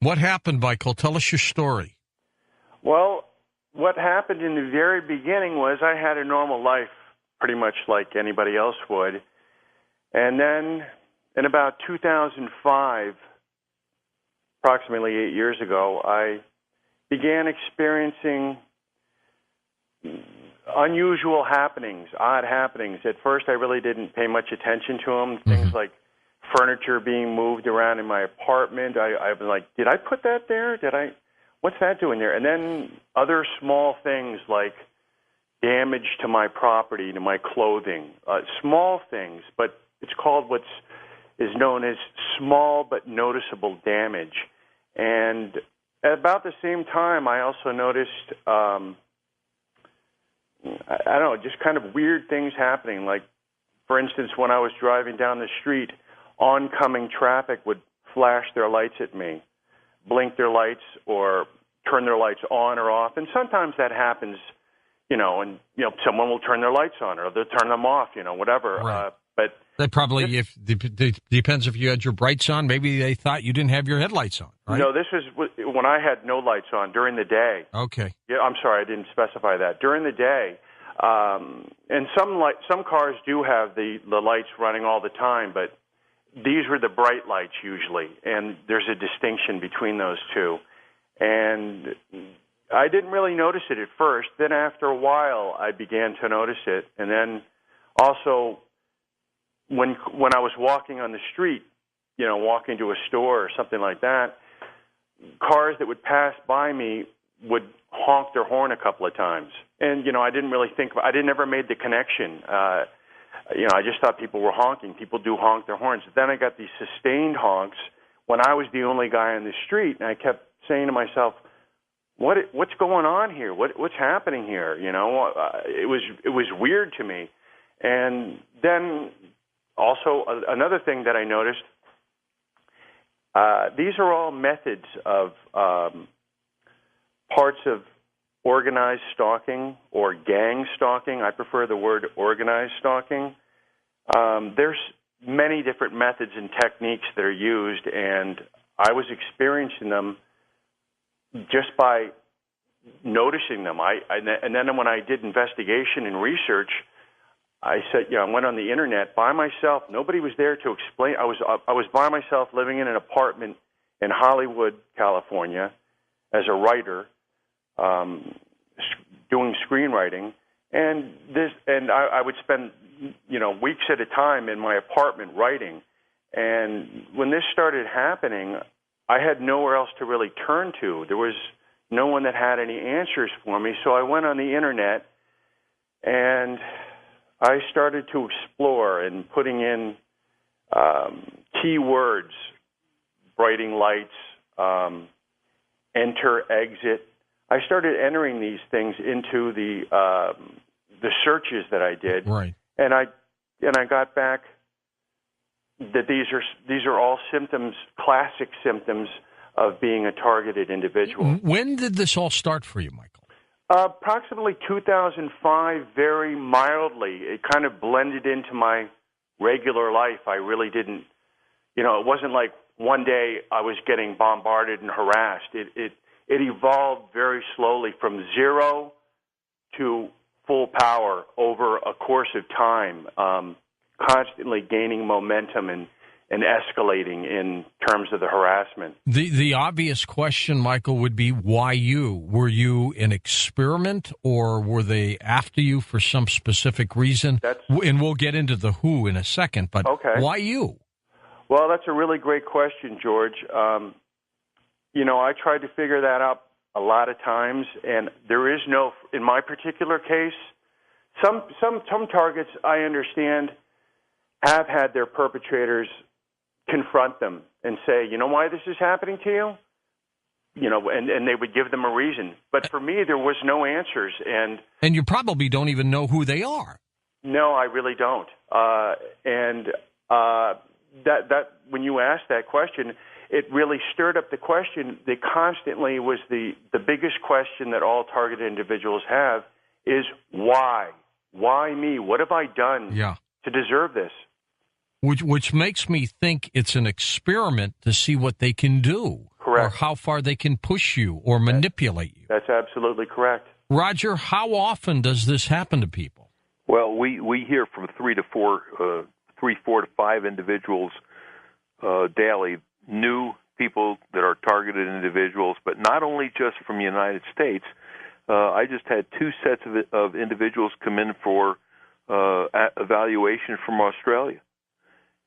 What happened, Michael? Tell us your story. Well, what happened in the very beginning was I had a normal life, pretty much like anybody else would. And then in about 2005, approximately 8 years ago, I began experiencing unusual happenings, odd happenings. At first, I really didn't pay much attention to them. Things like furniture being moved around in my apartment. I was like, did I put that there? What's that doing there? And then other small things like damage to my property, to my clothing. Small things, but it's called what is known as small but noticeable damage. And at about the same time, I also noticed, I don't know, just kind of weird things happening. Like, for instance, when I was driving down the street, oncoming traffic would flash their lights at me, blink their lights, or turn their lights on or off. And sometimes that happens, someone will turn their lights on or they'll turn them off, whatever. Right. But that probably, depends if you had your brights on. Maybe they thought you didn't have your headlights on, right? No, this was when I had no lights on during the day. Okay. Yeah, I'm sorry, I didn't specify that. During the day, and some cars do have the lights running all the time, but these were the bright lights usually, and there's a distinction between those two. And I didn't really notice it at first. Then after a while, I began to notice it. And then also when I was walking on the street, walking to a store or something like that, cars that would pass by me would honk their horn a couple of times. And, I didn't really never made the connection. I just thought people were honking. People do honk their horns. Then I got these sustained honks when I was the only guy on the street, and I kept saying to myself, what's going on here? What's happening here? It was weird to me. And then also another thing that I noticed, these are all methods of parts of organized stalking or gang stalking. I prefer the word organized stalking. There's many different methods and techniques that are used, and I was experiencing them just by noticing them. And then when I did investigation and research, I said, I went on the internet by myself. Nobody was there to explain. I was by myself living in an apartment in Hollywood, California, as a writer, doing screenwriting, and I would spend weeks at a time in my apartment writing. And when this started happening, I had nowhere else to really turn to. There was no one that had any answers for me. So I went on the internet and I started to explore and putting in keywords, brighting lights, enter, exit. I started entering these things into the searches that I did, right? And I got back that these are all symptoms, classic symptoms of being a targeted individual. When did this all start for you, Michael? Approximately 2005, very mildly. It kind of blended into my regular life. I really didn't, it wasn't like one day I was getting bombarded and harassed. It evolved very slowly from zero to full power over a course of time, constantly gaining momentum and escalating in terms of the harassment. The obvious question, Michael, would be why you? Were you an experiment, or were they after you for some specific reason? And we'll get into the who in a second, but okay. Why you? Well, that's a really great question, George. I tried to figure that out a lot of times, and there is no, in my particular case, some targets I understand have had their perpetrators confront them and say, why this is happening to you? And they would give them a reason. But for me, there was no answers. And you probably don't even know who they are. No, I really don't. That when you asked that question, it really stirred up the question that constantly was the biggest question that all targeted individuals have is why? Why me? What have I done to deserve this? Which makes me think it's an experiment to see what they can do. correct. or how far they can push you or manipulate you. That's absolutely correct. Roger, how often does this happen to people? Well, we hear from 4 to 5 individuals daily, new people that are targeted individuals, but not only just from the United States. I just had 2 sets of individuals come in for evaluation from Australia.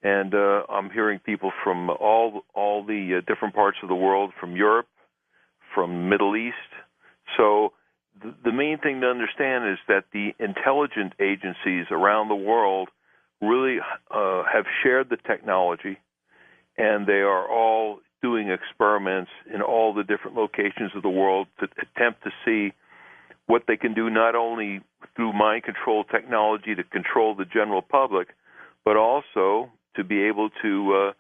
And I'm hearing people from all the different parts of the world, from Europe, from Middle East. So the main thing to understand is that the intelligence agencies around the world really have shared the technology, and they are all doing experiments in all the different locations of the world to attempt to see what they can do, not only through mind control technology to control the general public, but also to be able to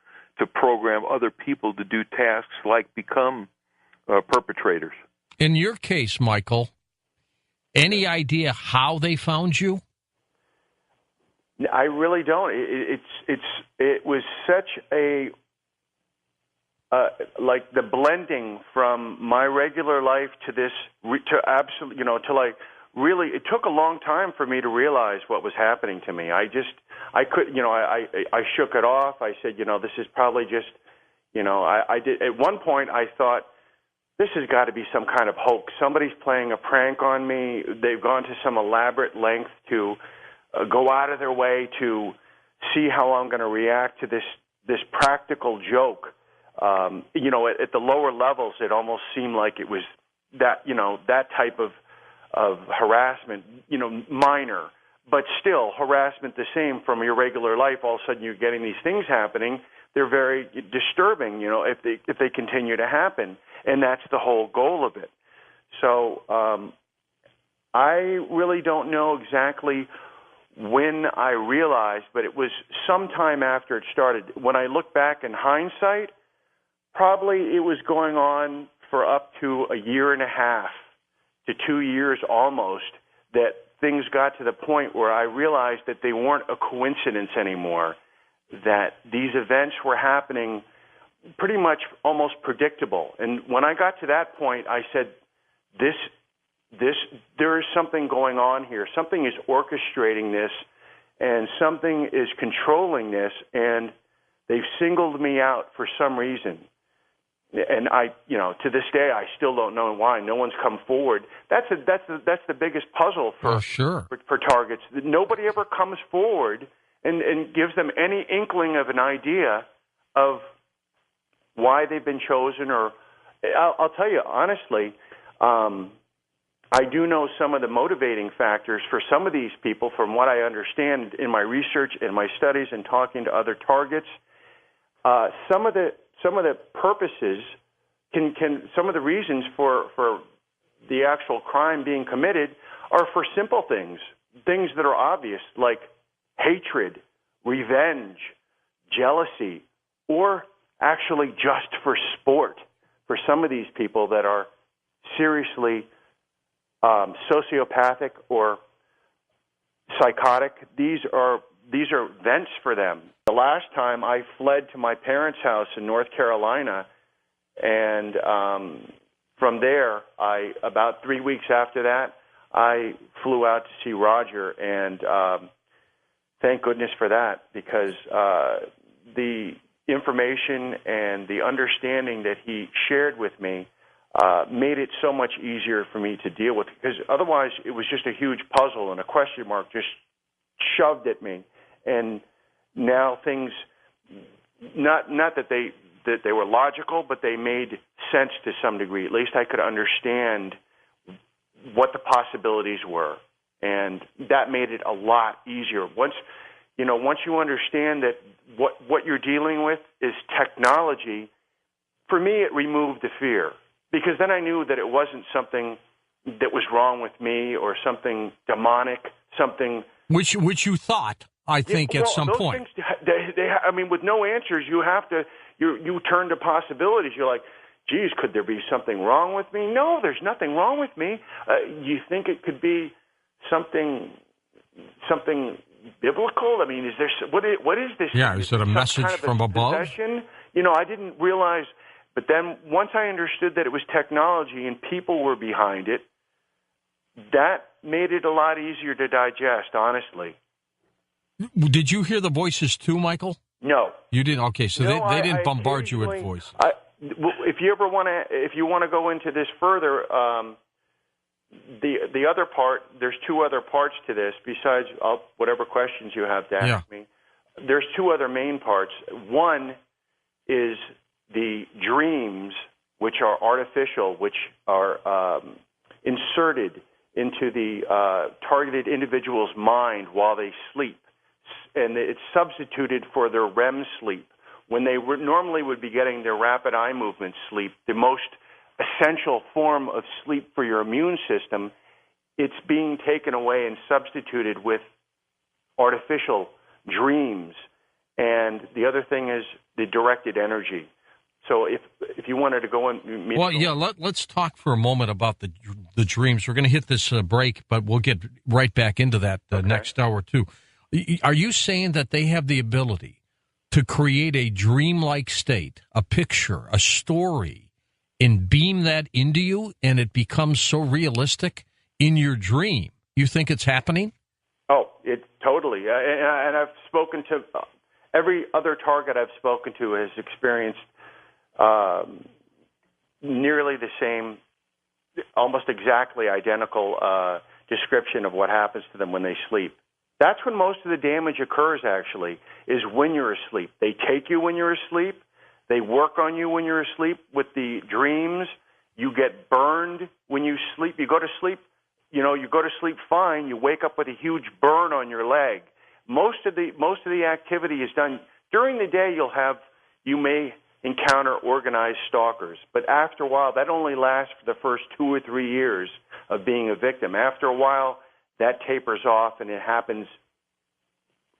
program other people to do tasks like become perpetrators. In your case, Michael, any idea how they found you? I really don't. It was such a like the blending from my regular life to this to absolute, to like really. It took a long time for me to realize what was happening to me. I could, I shook it off. I said, this is probably just, I did. At one point, I thought, this has got to be some kind of hoax. Somebody's playing a prank on me. They've gone to some elaborate length to go out of their way to see how I'm going to react to this practical joke. At the lower levels, it almost seemed like it was that type of harassment, minor, but still harassment the same from your regular life. All of a sudden, you're getting these things happening. They're very disturbing, if they continue to happen, and that's the whole goal of it. So I really don't know exactly when I realized, but it was sometime after it started. When I look back in hindsight, probably it was going on for up to a year and a half to 2 years almost that things got to the point where I realized that they weren't a coincidence anymore, that these events were happening pretty much almost predictable. And when I got to that point, I said, there is something going on here. Something is orchestrating this, and something is controlling this, and they've singled me out for some reason. And I, to this day, I still don't know why. No one's come forward. That's the biggest puzzle for targets. Nobody ever comes forward and gives them any inkling of an idea of why they've been chosen. Or I'll tell you honestly, I do know some of the motivating factors for some of these people. From what I understand in my research, in my studies, and talking to other targets, some of the purposes some of the reasons for the actual crime being committed are for simple things that are obvious, like hatred, revenge, jealousy, or actually just for sport. For some of these people that are seriously sociopathic or psychotic, these are vents for them. The last time I fled to my parents' house in North Carolina, and from there, about 3 weeks after that, I flew out to see Roger, and thank goodness for that, because the information and the understanding that he shared with me made it so much easier for me to deal with, because otherwise it was just a huge puzzle and a question mark just shoved at me. And now things, not that they were logical, but they made sense to some degree. At least I could understand what the possibilities were, and that made it a lot easier. Once you understand that what you're dealing with is technology, for me it removed the fear, because then I knew that it wasn't something that was wrong with me or something demonic, something which you thought. I think at some point. Things, with no answers, you turn to possibilities. You're like, geez, could there be something wrong with me? No, there's nothing wrong with me. You think it could be something biblical? Is there what is this? Yeah, is it a message from above? Possession? I didn't realize But then once I understood that it was technology and people were behind it, that made it a lot easier to digest, honestly. Did you hear the voices too, Michael? No. You didn't? Okay, so no, they didn't bombard you with voices. If you want to go into this further, the other part, there's two other parts to this besides whatever questions you have to ask me. There's two other main parts. One is the dreams, which are artificial, which are inserted into the targeted individual's mind while they sleep. And it's substituted for their REM sleep. When they normally would be getting their rapid eye movement sleep, the most essential form of sleep for your immune system, it's being taken away and substituted with artificial dreams. And the other thing is the directed energy. So if you wanted to go in... let's talk for a moment about the dreams. We're going to hit this break, but we'll get right back into that next hour, too. Are you saying that they have the ability to create a dreamlike state, a picture, a story, and beam that into you, and it becomes so realistic in your dream? You think it's happening? Oh, it totally. And I've spoken to every other target I've spoken to has experienced nearly the same, almost exactly identical description of what happens to them when they sleep. That's when most of the damage occurs, actually, is when you're asleep. They take you when you're asleep. They work on you when you're asleep with the dreams. You get burned when you sleep. You go to sleep, you go to sleep fine. You wake up with a huge burn on your leg. Most of the activity is done during the day. You may encounter organized stalkers, but after a while, that only lasts for the first 2 or 3 years of being a victim. After a while, that tapers off, and it happens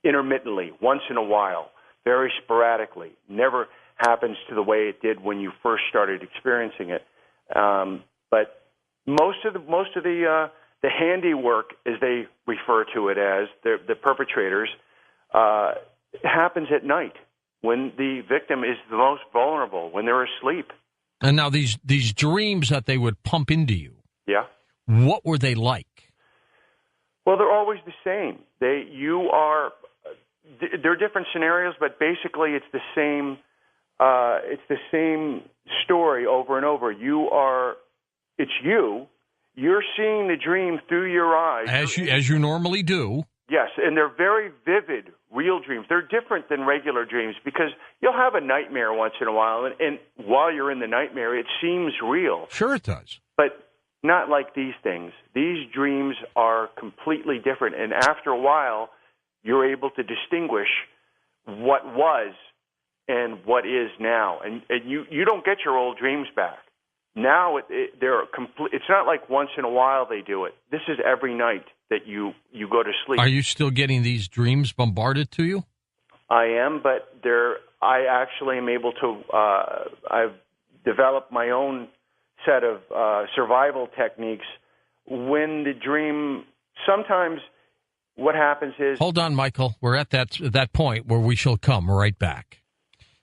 intermittently, once in a while, very sporadically. Never happens to the way it did when you first started experiencing it. But most of the handiwork, as they refer to it as, the perpetrators, happens at night when the victim is the most vulnerable, when they're asleep. And now these dreams that they would pump into you, what were they like? Well, they're always the same. They're different scenarios, but basically it's the same. It's the same story over and over. It's you. You're seeing the dream through your eyes, as you normally do. Yes, and they're very vivid, real dreams. They're different than regular dreams because you'll have a nightmare once in a while, and while you're in the nightmare, it seems real. Sure, it does. But not like these things. These dreams are completely different, and after a while, you're able to distinguish what was and what is now. And you don't get your old dreams back. Now they're complete. It's not like once in a while they do it. This is every night that you go to sleep. Are you still getting these dreams bombarded to you? I am, but I actually am able to. I've developed my own set of survival techniques when the dream. Sometimes what happens is. Hold on, Michael. We're at that point where we shall come right back.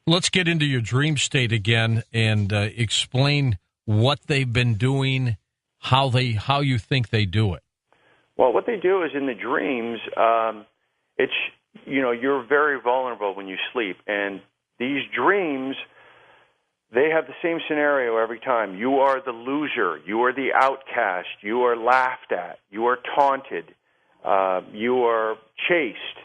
Let's get into your dream state again and explain what they've been doing, how you think they do it. Well, what they do is in the dreams, you're very vulnerable when you sleep, and these dreams, they have the same scenario every time. You are the loser. You are the outcast. You are laughed at. You are taunted. You are chased.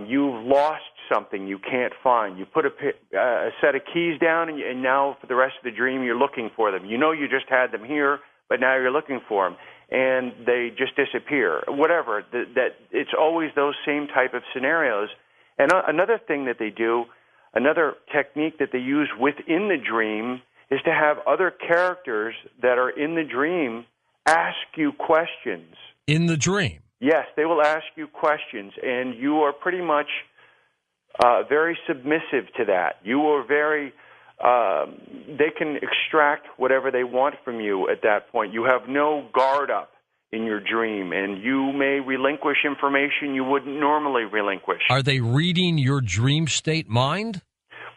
You've lost something you can't find. You put a set of keys down, and now for the rest of the dream, you're looking for them. You know you just had them here, but now you're looking for them, and they just disappear. Whatever. That it's always those same type of scenarios. And another thing that they do, another technique that they use within the dream, is to have other characters that are in the dream ask you questions. In the dream? Yes, they will ask you questions, and you are pretty much very submissive to that. You are very, they can extract whatever they want from you at that point. You have no guard up in your dream, and you may relinquish information you wouldn't normally relinquish. Are they reading your dream state mind?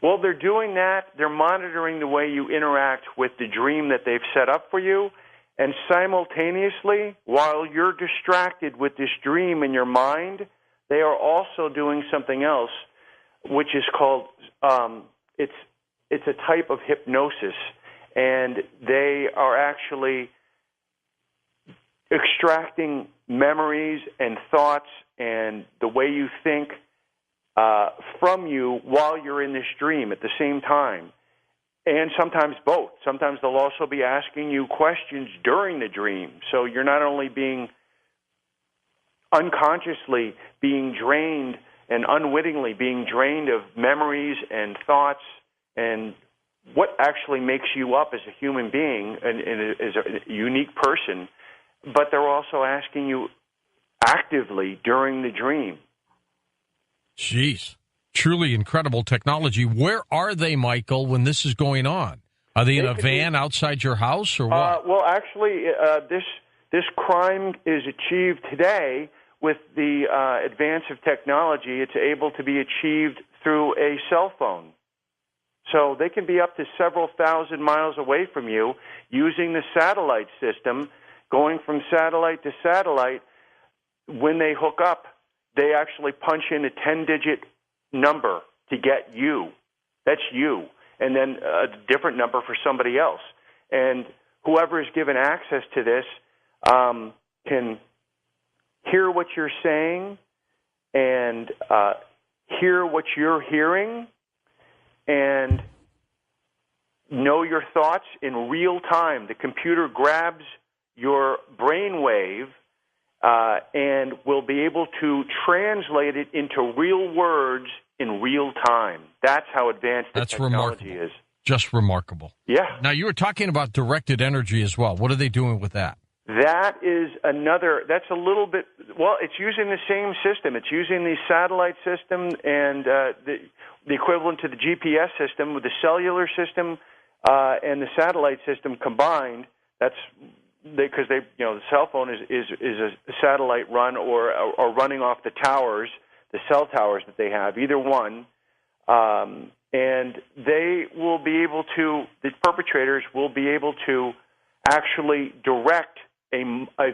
Well, they're doing that. They're monitoring the way you interact with the dream that they've set up for you. And simultaneously, while you're distracted with this dream in your mind, they are also doing something else, which is called, it's a type of hypnosis. And they are actually extracting memories and thoughts and the way you think from you while you're in this dream at the same time. And sometimes both. Sometimes they'll also be asking you questions during the dream. So you're not only being unconsciously being drained and unwittingly being drained of memories and thoughts and what actually makes you up as a human being and as a unique person, but they're also asking you actively during the dream. Jeez. Truly incredible technology. Where are they, Michael, when this is going on? Are they in a van outside your house or what? Well, actually, this crime is achieved today with the advance of technology. It's able to be achieved through a cell phone. So they can be up to several thousand miles away from you using the satellite system, going from satellite to satellite. When they hook up, they actually punch in a 10-digit number to get you. That's you. And then a different number for somebody else. And whoever is given access to this can hear what you're saying and hear what you're hearing and know your thoughts in real time. The computer grabs your brainwave and will be able to translate it into real words in real time. That's how advanced the technology is. Just remarkable. Yeah. Now, you were talking about directed energy as well. What are they doing with that? That is that's a little bit, well, it's using the same system. It's using the satellite system and the equivalent to the GPS system with the cellular system and the satellite system combined. That's because the cell phone is a satellite run or running off the towers, the cell towers that they have, either one. And they will be able to, the perpetrators will be able to actually direct a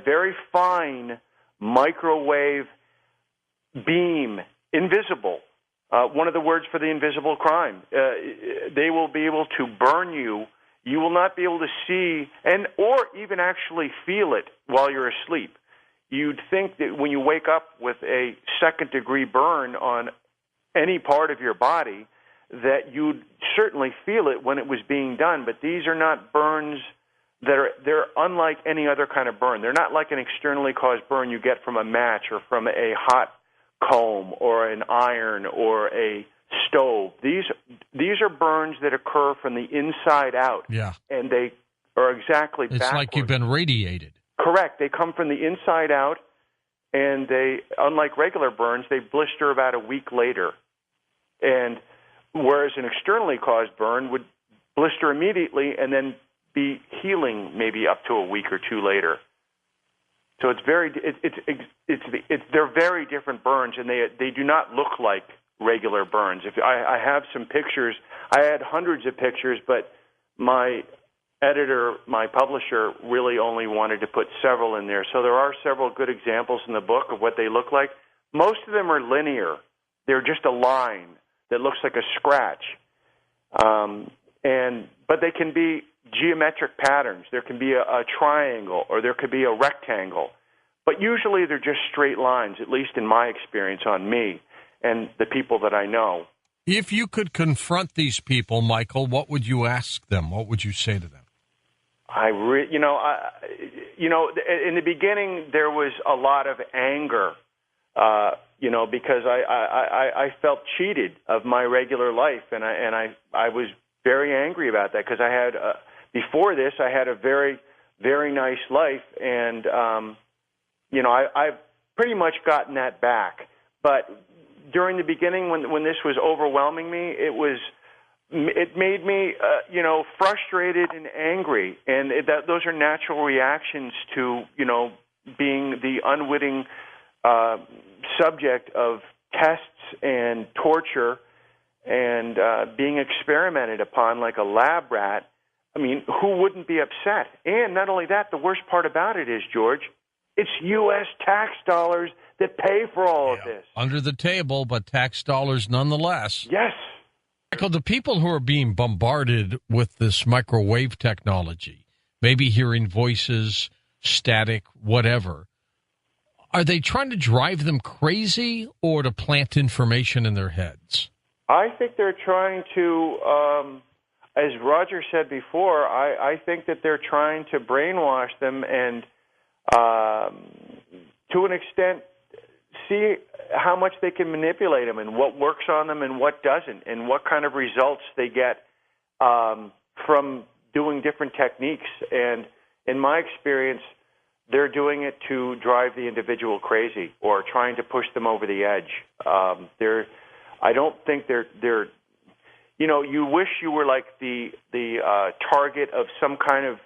very fine microwave beam, invisible. One of the words for the invisible crime. They will be able to burn you. You will not be able to see or even actually feel it while you're asleep. You'd think that when you wake up with a second-degree burn on any part of your body, that you'd certainly feel it when it was being done. But these are not burns they're unlike any other kind of burn. They're not like an externally caused burn you get from a match or from a hot comb or an iron or a stove. These are burns that occur from the inside out. Yeah. And they are exactly It's backwards. like you've been radiated. Correct. They come from the inside out, and they, unlike regular burns, they blister about a week later. And whereas an externally caused burn would blister immediately and then be healing maybe up to a week or two later. So they're very different burns, and they do not look like regular burns. If I have some pictures, I had hundreds of pictures, but my editor, my publisher, really only wanted to put several in there. So there are several good examples in the book of what they look like. Most of them are linear. They're just a line that looks like a scratch. But they can be geometric patterns. There can be a triangle or there could be a rectangle. But usually they're just straight lines, at least in my experience on me and the people that I know. If you could confront these people, Michael, what would you ask them? What would you say to them? In the beginning there was a lot of anger, because I felt cheated of my regular life, and I was very angry about that because I had before this I had a very, very nice life, and I've pretty much gotten that back. But during the beginning, when this was overwhelming me, it made me frustrated and angry, and those are natural reactions to being the unwitting subject of tests and torture and being experimented upon like a lab rat, I mean, who wouldn't be upset? And not only that, the worst part about it is, George, it's U.S. tax dollars that pay for all of this. Under the table, but tax dollars nonetheless. Yes. Michael, the people who are being bombarded with this microwave technology, maybe hearing voices, static, whatever, are they trying to drive them crazy or to plant information in their heads? I think they're trying to, as Roger said before, I think that they're trying to brainwash them and, to an extent, see how much they can manipulate them and what works on them and what doesn't, and what kind of results they get from doing different techniques. And in my experience, they're doing it to drive the individual crazy or trying to push them over the edge. I don't think they're. You know, you wish you were like the target of some kind of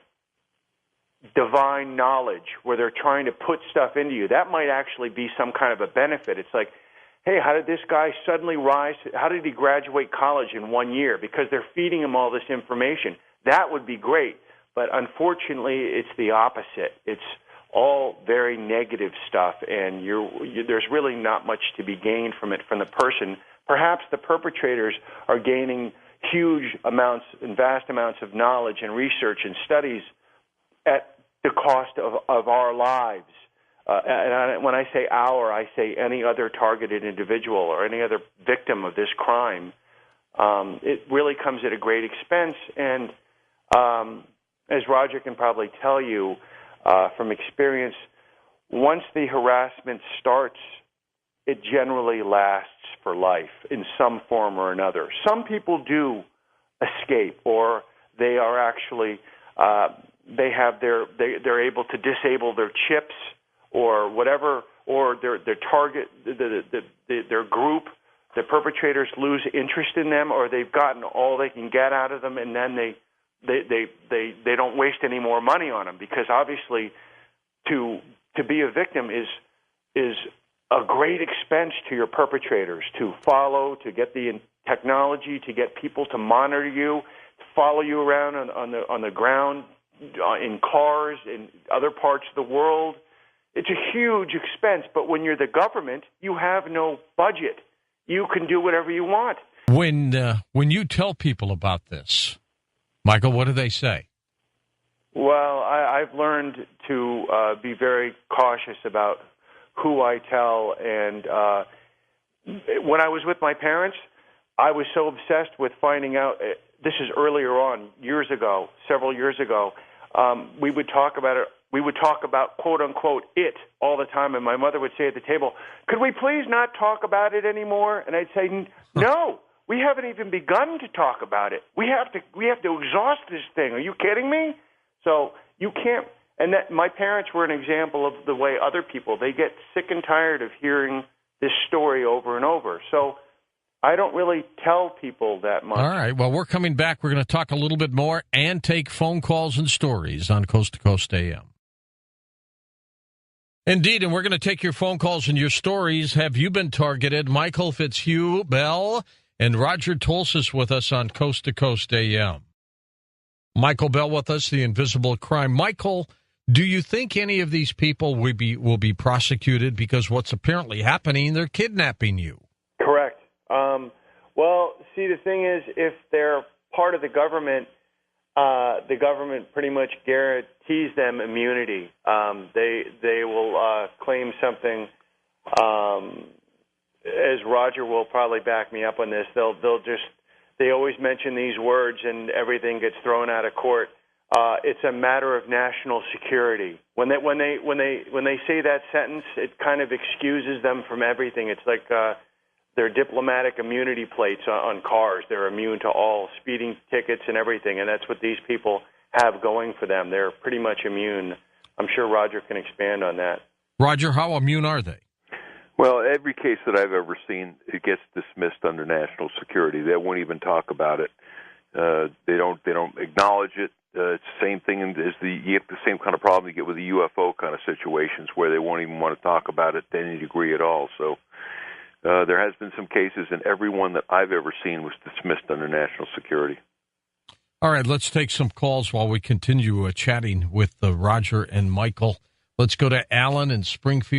divine knowledge where they're trying to put stuff into you. That might actually be some kind of a benefit. It's like, hey, how did this guy suddenly rise? How did he graduate college in 1 year? Because they're feeding him all this information. That would be great. But unfortunately, it's the opposite. It's all very negative stuff, and there's really not much to be gained from it from the person. Perhaps the perpetrators are gaining huge amounts and vast amounts of knowledge and research and studies at the cost of our lives. When I say our, I say any other targeted individual or any other victim of this crime. It really comes at a great expense. And as Roger can probably tell you from experience, once the harassment starts, it generally lasts for life in some form or another. Some people do escape, or they are actually they're able to disable their chips or whatever, or their target, their group, the perpetrators lose interest in them, or they've gotten all they can get out of them, and then they don't waste any more money on them, because obviously to be a victim is a great expense to your perpetrators, to follow, to get the technology, to get people to monitor you, to follow you around on the ground, in cars, in other parts of the world. It's a huge expense, but when you're the government, you have no budget. You can do whatever you want. When you tell people about this, Michael, what do they say? Well, I've learned to be very cautious about who I tell, and when I was with my parents, I was so obsessed with finding out. This is earlier on, several years ago. We would talk about it. We would talk about quote unquote it all the time, and my mother would say at the table, "Could we please not talk about it anymore?" And I'd say, "No, we haven't even begun to talk about it. We have to exhaust this thing. Are you kidding me?" So you can't. And that my parents were an example of the way other people, they get sick and tired of hearing this story over and over. So I don't really tell people that much. All right. Well, we're coming back. We're going to talk a little bit more and take phone calls and stories on Coast to Coast AM. Indeed, and we're going to take your phone calls and your stories. Have you been targeted? Michael Fitzhugh Bell and Roger Tolsis with us on Coast to Coast AM. Michael Bell with us, the Invisible Crime. Michael, do you think any of these people will be prosecuted because what's apparently happening, they're kidnapping you? Correct. Well, see, the thing is, if they're part of the government pretty much guarantees them immunity. They will claim something. As Roger will probably back me up on this, they always mention these words and everything gets thrown out of court. It's a matter of national security. When they say that sentence, it kind of excuses them from everything. It's like their diplomatic immunity plates on cars. They're immune to all speeding tickets and everything, and that's what these people have going for them. They're pretty much immune. I'm sure Roger can expand on that. Roger, how immune are they? Well, every case that I've ever seen, it gets dismissed under national security. They won't even talk about it. They don't acknowledge it. It's the same thing as you get the same kind of problem you get with the UFO kind of situations where they won't even want to talk about it to any degree at all. So There has been some cases, and every one that I've ever seen was dismissed under national security. All right, let's take some calls while we continue chatting with Roger and Michael. Let's go to Alan in Springfield.